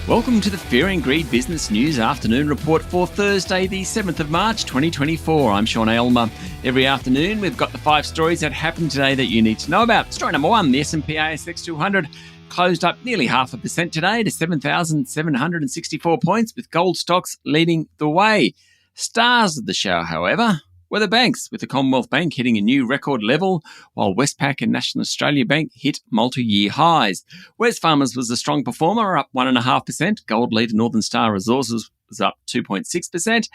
Welcome to the Fear and Greed Business News Afternoon Report for Thursday, the 7th of March, 2024. I'm Sean Aylmer. Every afternoon, we've got the 5 stories that happened today that you need to know about. Story number 1, the S&P ASX 200 closed up nearly 0.5% today to 7,764 points, with gold stocks leading the way. Stars of the show, however, were the banks, with the Commonwealth Bank hitting a new record level, while Westpac and National Australia Bank hit multi-year highs. Wesfarmers was a strong performer, up 1.5%. Gold leader Northern Star Resources was up 2.6%.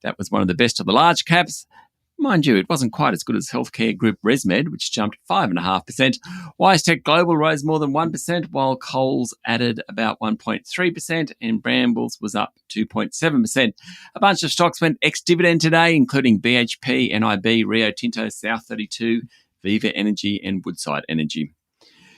That was one of the best of the large caps. Mind you, it wasn't quite as good as healthcare group ResMed, which jumped 5.5%. WiseTech Global rose more than 1%, while Coles added about 1.3%, and Brambles was up 2.7%. A bunch of stocks went ex-dividend today, including BHP, NIB, Rio Tinto, South32, Viva Energy, and Woodside Energy.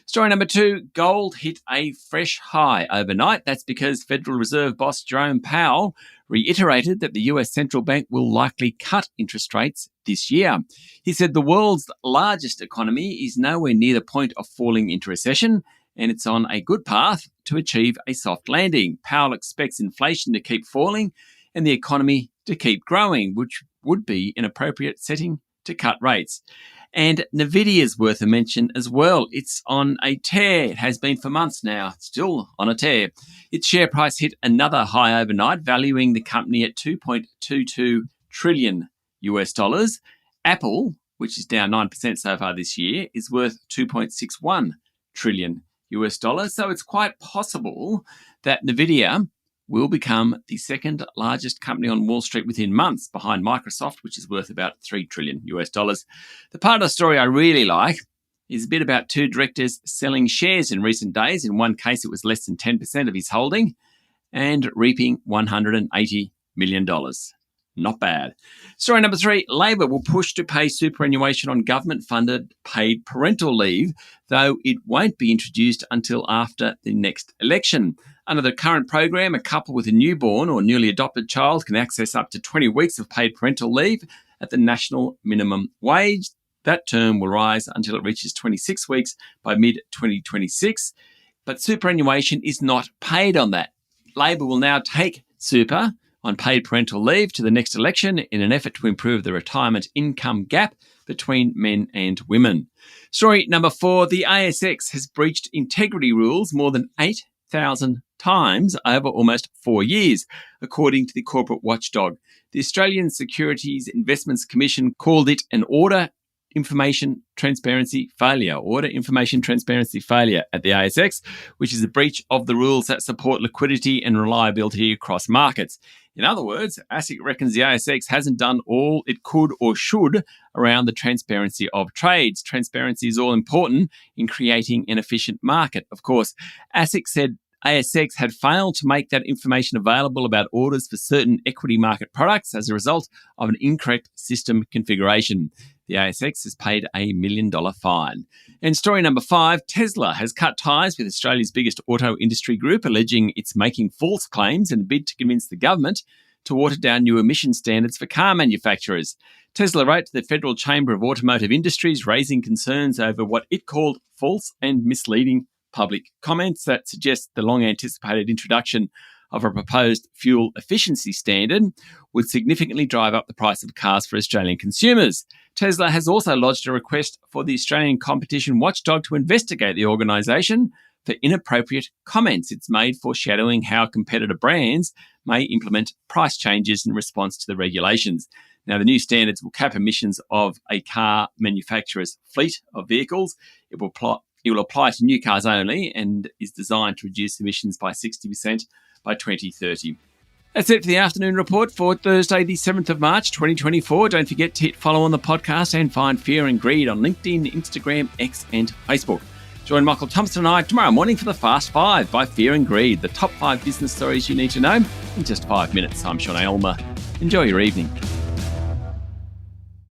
Story number 2, gold hit a fresh high overnight. That's because Federal Reserve boss Jerome Powell reiterated that the US central bank will likely cut interest rates this year. He said the world's largest economy is nowhere near the point of falling into recession, and it's on a good path to achieve a soft landing. Powell expects inflation to keep falling and the economy to keep growing, which would be an appropriate setting to cut rates. And Nvidia's worth a mention as well. It's on a tear. It has been for months now. It's still on a tear. Its share price hit another high overnight, valuing the company at $2.22 trillion US. Apple, which is down 9% so far this year, is worth $2.61 trillion US. So it's quite possible that Nvidia will become the second largest company on Wall Street within months, behind Microsoft, which is worth about $3 trillion US. The part of the story I really like is a bit about 2 directors selling shares in recent days. In one case, it was less than 10% of his holding, and reaping $180 million. Not bad. Story number 3, Labor will push to pay superannuation on government-funded paid parental leave, though it won't be introduced until after the next election. Under the current program, a couple with a newborn or newly adopted child can access up to 20 weeks of paid parental leave at the national minimum wage. That term will rise until it reaches 26 weeks by mid-2026. But superannuation is not paid on that. Labor will now take super on paid parental leave to the next election in an effort to improve the retirement income gap between men and women. Story number 4, the ASX has breached integrity rules more than 8,000 times over almost 4 years, according to the corporate watchdog. The Australian Securities Investments Commission called it an order information transparency failure at the ASX, which is a breach of the rules that support liquidity and reliability across markets. In other words, ASIC reckons the ASX hasn't done all it could or should around the transparency of trades. Transparency is all important in creating an efficient market. Of course, ASIC said ASX had failed to make that information available about orders for certain equity market products as a result of an incorrect system configuration. The ASX has paid a $1 million fine. And story number 5, Tesla has cut ties with Australia's biggest auto industry group, alleging it's making false claims in a bid to convince the government to water down new emission standards for car manufacturers. Tesla wrote to the Federal Chamber of Automotive Industries, raising concerns over what it called false and misleading public comments that suggest the long-anticipated introduction of a proposed fuel efficiency standard would significantly drive up the price of cars for Australian consumers. Tesla has also lodged a request for the Australian Competition Watchdog to investigate the organisation for inappropriate comments it's made foreshadowing how competitor brands may implement price changes in response to the regulations. Now, the new standards will cap emissions of a car manufacturer's fleet of vehicles. It will apply to new cars only and is designed to reduce emissions by 60% by 2030. That's it for the afternoon report for Thursday, the 7th of March, 2024. Don't forget to hit follow on the podcast and find Fear and Greed on LinkedIn, Instagram, X and Facebook. Join Michael Thompson and I tomorrow morning for the Fast 5 by Fear and Greed, the top 5 business stories you need to know in just 5 minutes. I'm Sean Aylmer. Enjoy your evening.